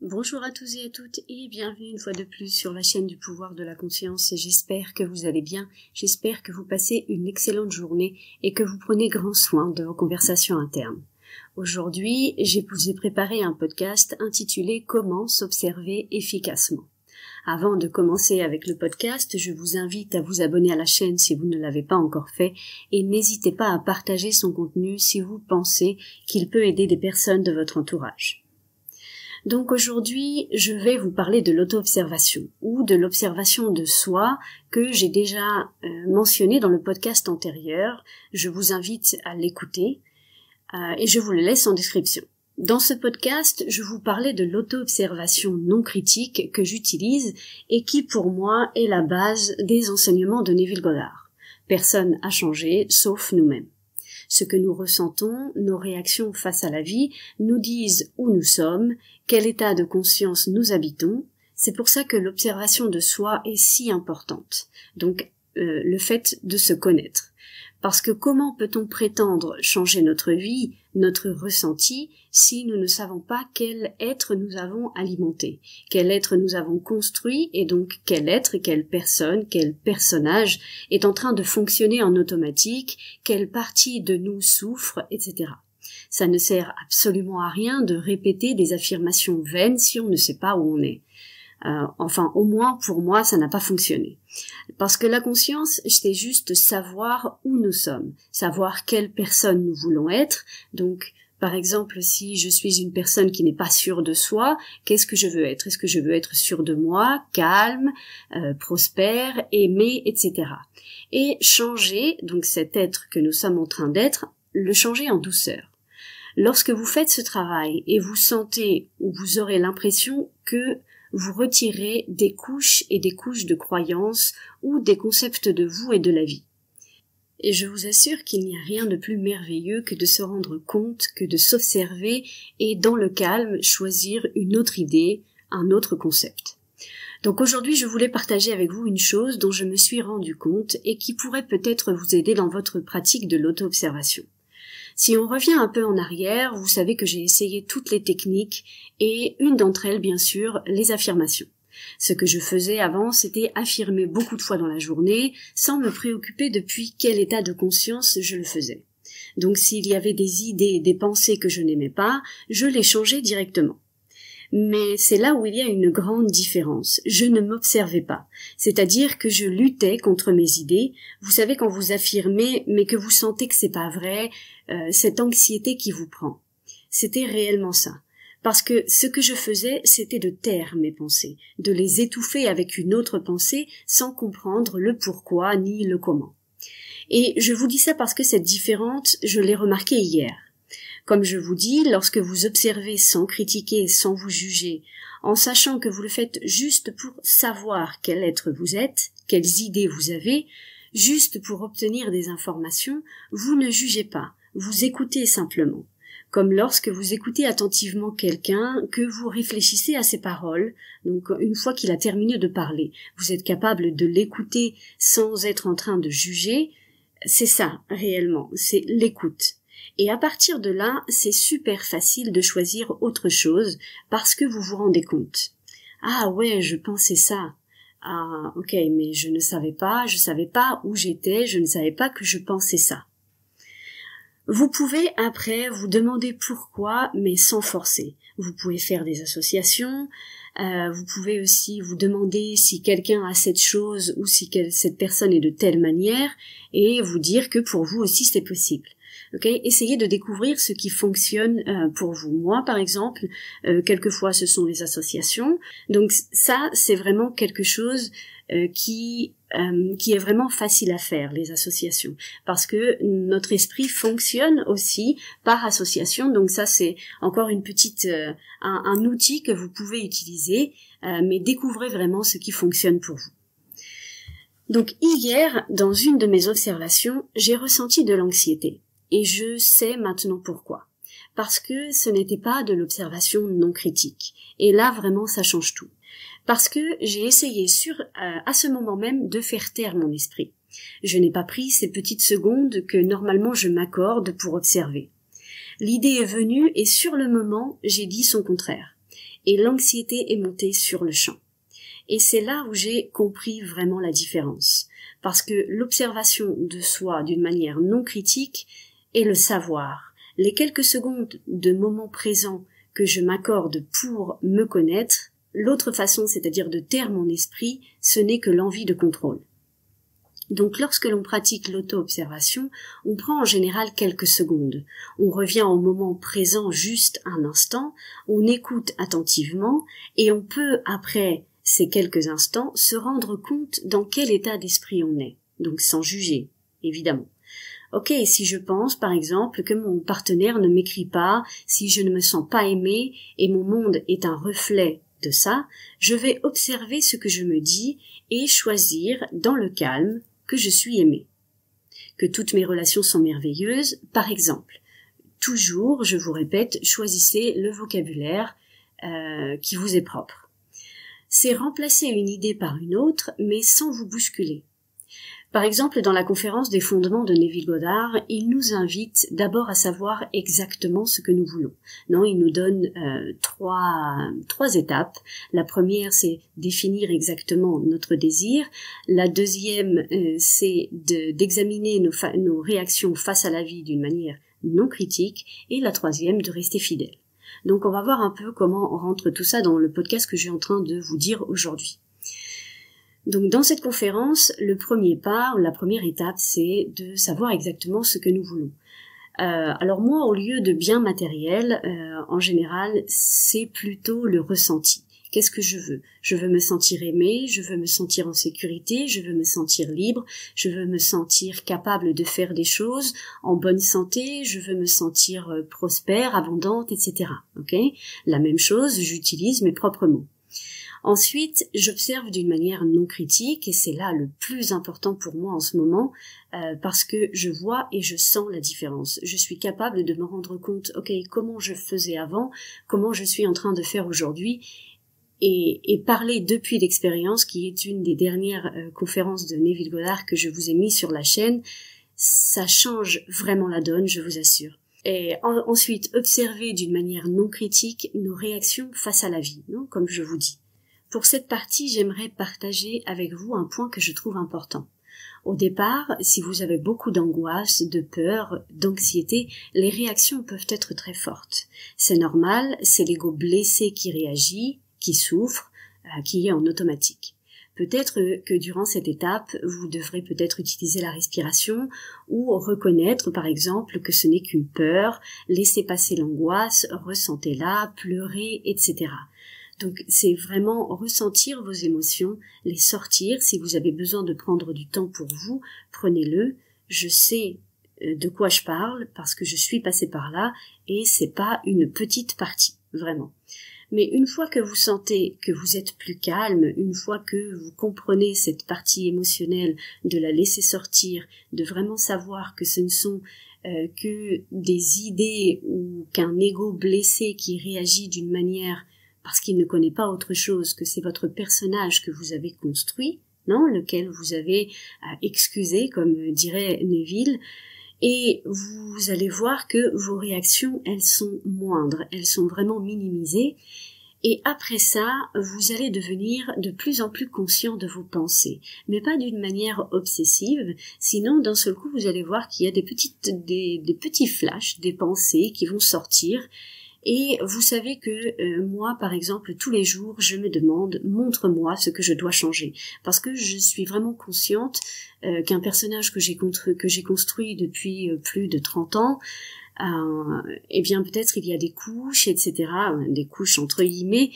Bonjour à tous et à toutes et bienvenue une fois de plus sur la chaîne du pouvoir de la conscience. J'espère que vous allez bien, j'espère que vous passez une excellente journée et que vous prenez grand soin de vos conversations internes. Aujourd'hui, je vous ai préparé un podcast intitulé « Comment s'observer efficacement ». Avant de commencer avec le podcast, je vous invite à vous abonner à la chaîne si vous ne l'avez pas encore fait et n'hésitez pas à partager son contenu si vous pensez qu'il peut aider des personnes de votre entourage. Donc aujourd'hui, je vais vous parler de l'auto-observation ou de l'observation de soi que j'ai déjà mentionné dans le podcast antérieur. Je vous invite à l'écouter et je vous le laisse en description. Dans ce podcast, je vous parlais de l'auto-observation non critique que j'utilise et qui pour moi est la base des enseignements de Neville Goddard. Personne n'a changé sauf nous-mêmes. Ce que nous ressentons, nos réactions face à la vie, nous disent où nous sommes, quel état de conscience nous habitons. C'est pour ça que l'observation de soi est si importante. Donc, le fait de se connaître. Parce que comment peut-on prétendre changer notre vie, notre ressenti, si nous ne savons pas quel être nous avons alimenté, quel être nous avons construit, et donc quel être, quelle personne, quel personnage est en train de fonctionner en automatique, quelle partie de nous souffre, etc. Ça ne sert absolument à rien de répéter des affirmations vaines si on ne sait pas où on est. Enfin, au moins pour moi, ça n'a pas fonctionné. Parce que la conscience, c'est juste savoir où nous sommes, savoir quelle personne nous voulons être. Donc, par exemple, si je suis une personne qui n'est pas sûre de soi, qu'est-ce que je veux être? Est-ce que je veux être sûre de moi, calme, prospère, aimé, etc. Et changer, donc cet être que nous sommes en train d'être, le changer en douceur. Lorsque vous faites ce travail et vous sentez ou vous aurez l'impression que vous retirez des couches et des couches de croyances ou des concepts de vous et de la vie. Et je vous assure qu'il n'y a rien de plus merveilleux que de se rendre compte, que de s'observer et dans le calme choisir une autre idée, un autre concept. Donc aujourd'hui, je voulais partager avec vous une chose dont je me suis rendu compte et qui pourrait peut-être vous aider dans votre pratique de l'auto-observation. Si on revient un peu en arrière, vous savez que j'ai essayé toutes les techniques et une d'entre elles, bien sûr, les affirmations. Ce que je faisais avant, c'était affirmer beaucoup de fois dans la journée sans me préoccuper depuis quel état de conscience je le faisais. Donc s'il y avait des idées, des pensées que je n'aimais pas, je les changeais directement. Mais c'est là où il y a une grande différence. Je ne m'observais pas. C'est-à-dire que je luttais contre mes idées. Vous savez, quand vous affirmez, mais que vous sentez que c'est pas vrai, cette anxiété qui vous prend. C'était réellement ça. Parce que ce que je faisais, c'était de taire mes pensées, de les étouffer avec une autre pensée sans comprendre le pourquoi ni le comment. Et je vous dis ça parce que cette différence, je l'ai remarquée hier. Comme je vous dis, lorsque vous observez sans critiquer, sans vous juger, en sachant que vous le faites juste pour savoir quel être vous êtes, quelles idées vous avez, juste pour obtenir des informations, vous ne jugez pas, vous écoutez simplement. Comme lorsque vous écoutez attentivement quelqu'un, que vous réfléchissez à ses paroles, donc une fois qu'il a terminé de parler, vous êtes capable de l'écouter sans être en train de juger, c'est ça réellement, c'est l'écoute. Et à partir de là, c'est super facile de choisir autre chose parce que vous vous rendez compte. Ah ouais, je pensais ça. Ah ok, mais je savais pas où j'étais, je ne savais pas que je pensais ça. Vous pouvez après vous demander pourquoi, mais sans forcer. Vous pouvez faire des associations, vous pouvez aussi vous demander si quelqu'un a cette chose ou si cette personne est de telle manière et vous dire que pour vous aussi c'est possible. Okay, essayez de découvrir ce qui fonctionne pour vous. Moi, par exemple, quelquefois ce sont les associations. Donc ça, c'est vraiment quelque chose qui est vraiment facile à faire, les associations, parce que notre esprit fonctionne aussi par association. Donc ça, c'est encore une petite un outil que vous pouvez utiliser, mais découvrez vraiment ce qui fonctionne pour vous. Donc hier, dans une de mes observations, j'ai ressenti de l'anxiété. Et je sais maintenant pourquoi. Parce que ce n'était pas de l'observation non critique. Et là, vraiment, ça change tout. Parce que j'ai essayé à ce moment même de faire taire mon esprit. Je n'ai pas pris ces petites secondes que normalement je m'accorde pour observer. L'idée est venue et sur le moment, j'ai dit son contraire. et l'anxiété est montée sur le champ. Et c'est là où j'ai compris vraiment la différence. Parce que l'observation de soi d'une manière non critique est le savoir. Les quelques secondes de moment présent que je m'accorde pour me connaître, l'autre façon, c'est-à-dire de taire mon esprit, ce n'est que l'envie de contrôle. Donc lorsque l'on pratique l'auto-observation, on prend en général quelques secondes. On revient au moment présent juste un instant, on écoute attentivement et on peut, après ces quelques instants, se rendre compte dans quel état d'esprit on est. Donc sans juger, évidemment. Ok, si je pense, par exemple, que mon partenaire ne m'écrit pas, si je ne me sens pas aimée et mon monde est un reflet de ça, je vais observer ce que je me dis et choisir, dans le calme, que je suis aimée, que toutes mes relations sont merveilleuses. Par exemple, toujours, je vous répète, choisissez le vocabulaire qui vous est propre. C'est remplacer une idée par une autre, mais sans vous bousculer. Par exemple, dans la conférence des fondements de Neville Goddard, il nous invite d'abord à savoir exactement ce que nous voulons. Non, il nous donne trois étapes. La première, c'est définir exactement notre désir. La deuxième, c'est d'examiner nos réactions face à la vie d'une manière non critique. Et la troisième, de rester fidèle. Donc, on va voir un peu comment on rentre tout ça dans le podcast que je suis en train de vous dire aujourd'hui. Donc dans cette conférence, le premier pas, la première étape, c'est de savoir exactement ce que nous voulons. Alors moi, au lieu de bien matériel, en général, c'est plutôt le ressenti. Qu'est-ce que je veux? Je veux me sentir aimée, je veux me sentir en sécurité, je veux me sentir libre, je veux me sentir capable de faire des choses, en bonne santé, je veux me sentir prospère, abondante, etc. Ok? La même chose, j'utilise mes propres mots. Ensuite, j'observe d'une manière non critique, et c'est là le plus important pour moi en ce moment, parce que je vois et je sens la différence. Je suis capable de me rendre compte, ok, comment je faisais avant, comment je suis en train de faire aujourd'hui, et parler depuis l'expérience, qui est une des dernières conférences de Neville Goddard que je vous ai mis sur la chaîne, ça change vraiment la donne, je vous assure. Et ensuite, observer d'une manière non critique nos réactions face à la vie, non, comme je vous dis. Pour cette partie, j'aimerais partager avec vous un point que je trouve important. Au départ, si vous avez beaucoup d'angoisse, de peur, d'anxiété, les réactions peuvent être très fortes. C'est normal, c'est l'ego blessé qui réagit, qui souffre, qui est en automatique. Peut-être que durant cette étape, vous devrez peut-être utiliser la respiration ou reconnaître par exemple que ce n'est qu'une peur, laisser passer l'angoisse, ressentez-la, pleurer, etc. Donc c'est vraiment ressentir vos émotions, les sortir. Si vous avez besoin de prendre du temps pour vous, prenez-le. Je sais de quoi je parle parce que je suis passée par là et c'est pas une petite partie, vraiment. Mais une fois que vous sentez que vous êtes plus calme, une fois que vous comprenez cette partie émotionnelle, de la laisser sortir, de vraiment savoir que ce ne sont que des idées ou qu'un ego blessé qui réagit d'une manière parce qu'il ne connaît pas autre chose, que c'est votre personnage que vous avez construit, non, lequel vous avez excusé, comme dirait Neville, et vous allez voir que vos réactions, elles sont moindres, elles sont vraiment minimisées, et après ça, vous allez devenir de plus en plus conscient de vos pensées, mais pas d'une manière obsessive, sinon d'un seul coup vous allez voir qu'il y a des petits flashs, des pensées qui vont sortir. Et vous savez que moi, par exemple, tous les jours, je me demande, montre-moi ce que je dois changer. Parce que je suis vraiment consciente qu'un personnage que j'ai construit depuis plus de 30 ans, eh bien peut-être il y a des couches, etc., des couches entre guillemets,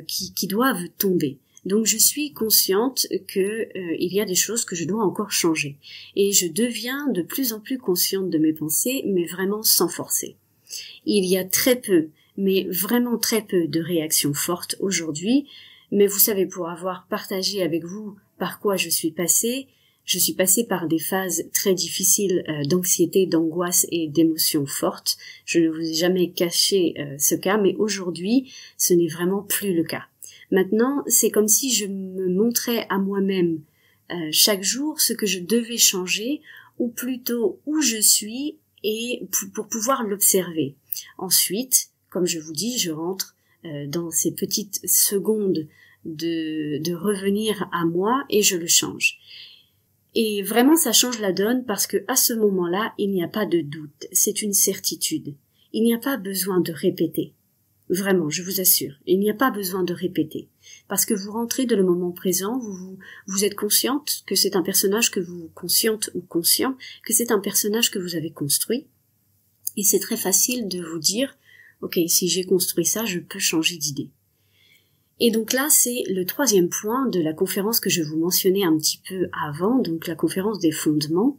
qui doivent tomber. Donc je suis consciente que il y a des choses que je dois encore changer. Et je deviens de plus en plus consciente de mes pensées, mais vraiment sans forcer. Il y a très peu, mais vraiment très peu de réactions fortes aujourd'hui, mais vous savez, pour avoir partagé avec vous par quoi je suis passée par des phases très difficiles d'anxiété, d'angoisse et d'émotions fortes. Je ne vous ai jamais caché ce cas, mais aujourd'hui, ce n'est vraiment plus le cas. Maintenant, c'est comme si je me montrais à moi-même chaque jour ce que je devais changer, ou plutôt où je suis, et pour pouvoir l'observer. Ensuite, comme je vous dis, je rentre dans ces petites secondes de revenir à moi et je le change. Et vraiment, ça change la donne parce que à ce moment-là, il n'y a pas de doute. C'est une certitude. Il n'y a pas besoin de répéter. Vraiment, je vous assure. Il n'y a pas besoin de répéter. Parce que vous rentrez dans le moment présent, vous êtes consciente que c'est un personnage consciente ou conscient, que c'est un personnage que vous avez construit. Et c'est très facile de vous dire, ok, si j'ai construit ça, je peux changer d'idée. Et donc là, c'est le 3e point de la conférence que je vous mentionnais un petit peu avant, donc la conférence des fondements.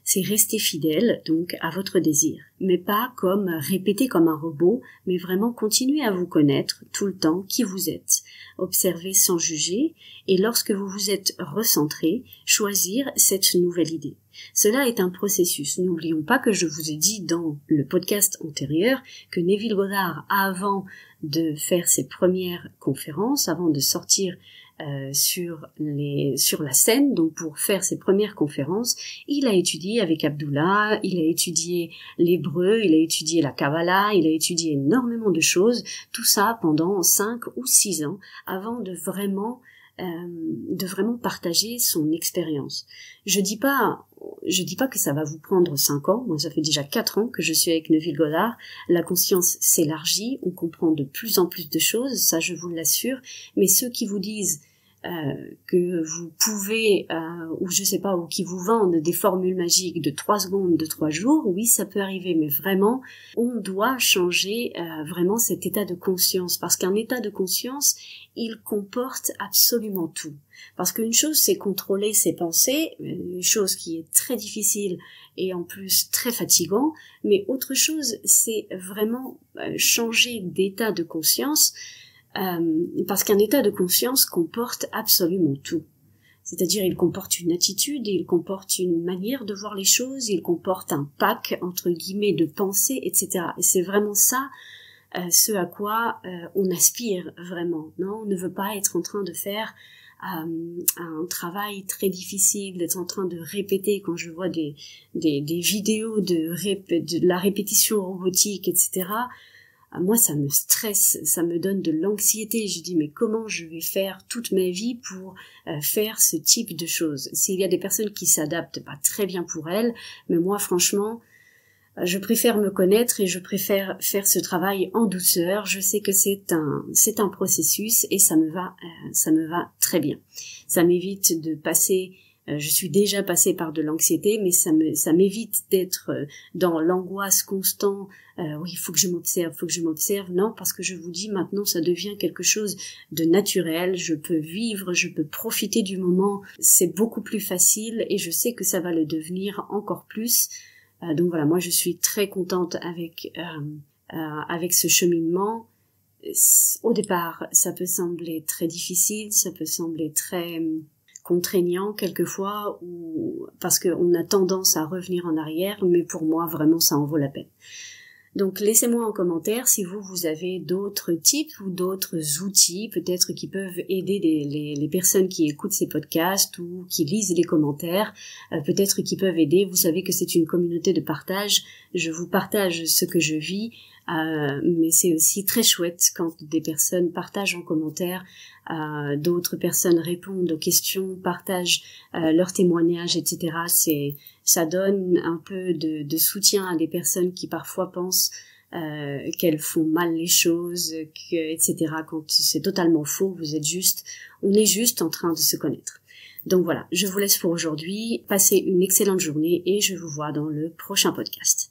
C'est rester fidèle, donc, à votre désir. Mais pas comme répéter comme un robot, mais vraiment continuer à vous connaître tout le temps qui vous êtes. Observer sans juger, et lorsque vous vous êtes recentré, choisir cette nouvelle idée. Cela est un processus. N'oublions pas que je vous ai dit dans le podcast antérieur que Neville Goddard, avant de faire ses premières conférences, avant de sortir sur la scène, donc pour faire ses premières conférences, il a étudié avec Abdullah, il a étudié l'hébreu, il a étudié la Kabbalah, il a étudié énormément de choses, tout ça pendant 5 ou 6 ans, avant de vraiment partager son expérience. Je dis pas que ça va vous prendre 5 ans, moi ça fait déjà 4 ans que je suis avec Neville Goddard, la conscience s'élargit, on comprend de plus en plus de choses, ça je vous l'assure, mais ceux qui vous disent que vous pouvez, ou je sais pas, ou qui vous vendent des formules magiques de 3 secondes, de 3 jours, oui, ça peut arriver, mais vraiment, on doit changer vraiment cet état de conscience, parce qu'un état de conscience, il comporte absolument tout. Parce qu'une chose, c'est contrôler ses pensées, une chose qui est très difficile et en plus très fatigant, mais autre chose, c'est vraiment changer d'état de conscience, parce qu'un état de conscience comporte absolument tout. C'est-à-dire, il comporte une attitude, il comporte une manière de voir les choses, il comporte un pack, entre guillemets, de pensées, etc. Et c'est vraiment ça, ce à quoi on aspire vraiment. Non, on ne veut pas être en train de faire un travail très difficile, d'être en train de répéter. Quand je vois des vidéos de la répétition robotique, etc., moi, ça me stresse, ça me donne de l'anxiété. Je dis, mais comment je vais faire toute ma vie pour faire ce type de choses? S'il y a des personnes qui s'adaptent, pas très bien pour elles, mais moi, franchement, je préfère me connaître et je préfère faire ce travail en douceur. Je sais que c'est un processus et ça me va très bien. Ça m'évite de passer. Je suis déjà passée par de l'anxiété, mais ça m'évite d'être dans l'angoisse constante. Oui, il faut que je m'observe. Non, parce que je vous dis maintenant, ça devient quelque chose de naturel. Je peux vivre, je peux profiter du moment. C'est beaucoup plus facile et je sais que ça va le devenir encore plus. Donc voilà, moi je suis très contente avec ce cheminement. Au départ, ça peut sembler très difficile, ça peut sembler très contraignant quelquefois, parce qu'on a tendance à revenir en arrière, mais pour moi vraiment ça en vaut la peine. Donc laissez-moi en commentaire si vous avez d'autres types ou d'autres outils peut-être qui peuvent aider les personnes qui écoutent ces podcasts ou qui lisent les commentaires, peut-être qui peuvent aider. Vous savez que c'est une communauté de partage, je vous partage ce que je vis, mais c'est aussi très chouette quand des personnes partagent en commentaire, d'autres personnes répondent aux questions, partagent leurs témoignages, etc. Ça donne un peu de soutien à des personnes qui parfois pensent qu'elles font mal les choses, etc. Quand c'est totalement faux, on est juste en train de se connaître. Donc voilà, je vous laisse pour aujourd'hui, passez une excellente journée et je vous vois dans le prochain podcast.